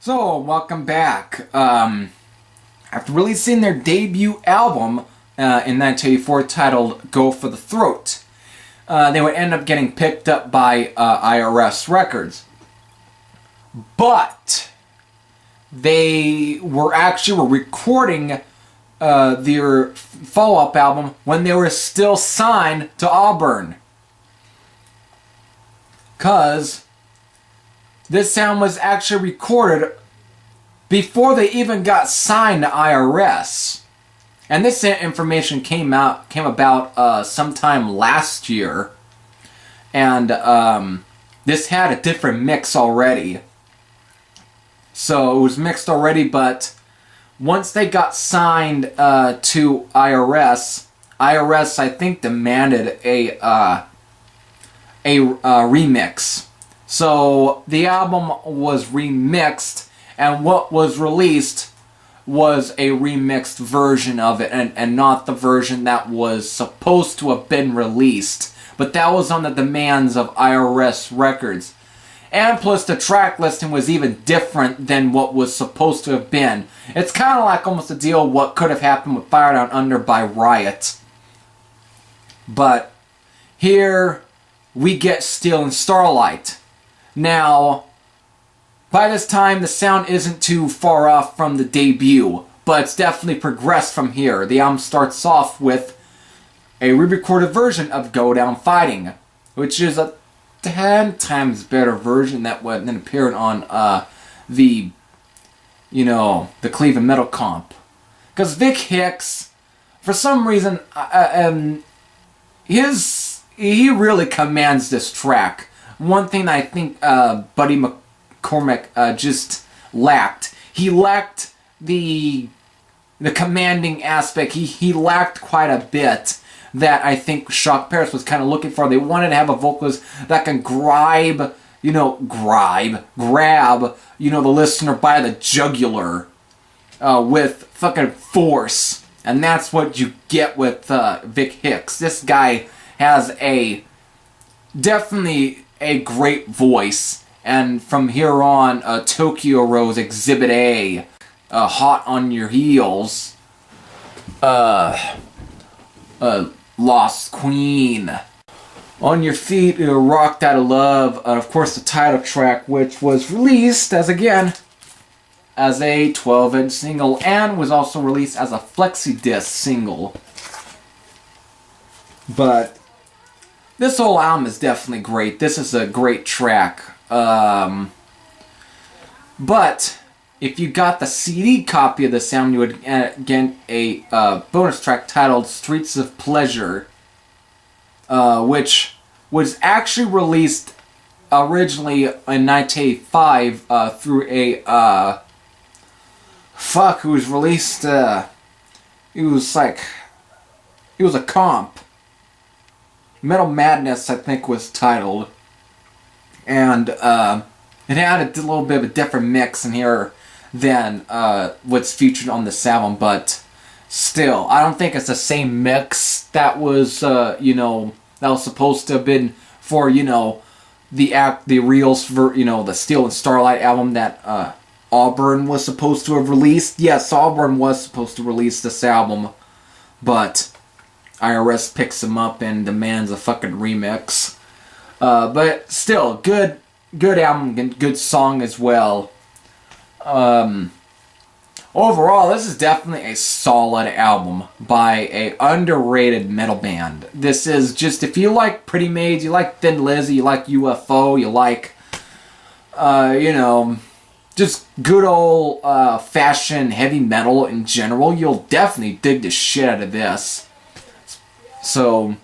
So, welcome back. After releasing their debut album in 1984 titled Go for the Throat, they would end up getting picked up by IRS Records. But they were recording their follow-up album when they were still signed to Auburn. 'Cause this sound was actually recorded before they even got signed to IRS. And this information came about sometime last year. And this had a different mix already. So it was mixed already, but once they got signed to IRS, I think demanded a remix. So the album was remixed, and what was released was a remixed version of it, and not the version that was supposed to have been released. But that was on the demands of IRS Records. And plus the track listing was even different than what was supposed to have been. It's kind of like almost a deal what could have happened with Fire Down Under by Riot. But here we get Steel and Starlight. Now, by this time, the sound isn't too far off from the debut, but it's definitely progressed from here. The album starts off with a re-recorded version of Go Down Fighting, which is a 10 times better version than appeared on the Cleveland Metal Comp. Because Vic Hicks, for some reason, he really commands this track. One thing that I think Buddy McCormick just lacked. He lacked the commanding aspect. He lacked quite a bit that I think Shok Paris was kind of looking for. They wanted to have a vocalist that can grab the listener by the jugular with fucking force. And that's what you get with Vic Hicks. This guy has definitely a great voice, and from here on, Tokyo Rose, Exhibit A, Hot on Your Heels, Lost Queen, On Your Feet, Rocked Out of Love, of course the title track, which was released as a 12-inch single, and was also released as a flexi-disc single. But this whole album is definitely great. This is a great track. But if you got the CD copy of this album, you would get a bonus track titled Streets of Pleasure, which was actually released originally in 1985 through it was released, it was a comp. Metal Madness, I think, was titled. And it had a little bit of a different mix in here than what's featured on this album. But still, I don't think it's the same mix that was, that was supposed to have been for, the Steel and Starlight album that Auburn was supposed to have released. Yes, Auburn was supposed to release this album, but IRS picks him up and demands a fucking remix. But still, good album, good song as well. Overall, this is definitely a solid album by a underrated metal band. This is just, if you like Pretty Maids, you like Thin Lizzy, you like UFO, you like, just good old fashioned heavy metal in general, you'll definitely dig the shit out of this. So,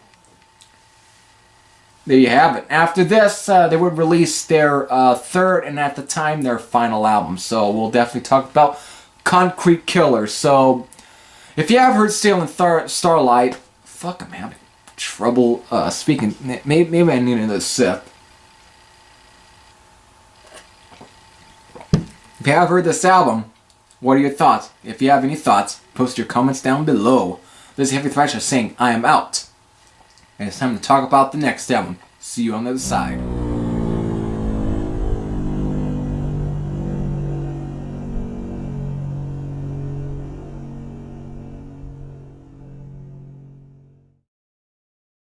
there you have it. After this, they would release their third, and at the time, their final album. So, we'll definitely talk about Concrete Killer. So, if you have heard Steel and Starlight, fuck, I'm having trouble speaking. Maybe I need another sip. If you have heard this album, what are your thoughts? If you have any thoughts, post your comments down below. This is Heavy Thrasher saying, I am out. And it's time to talk about the next album. See you on the other side.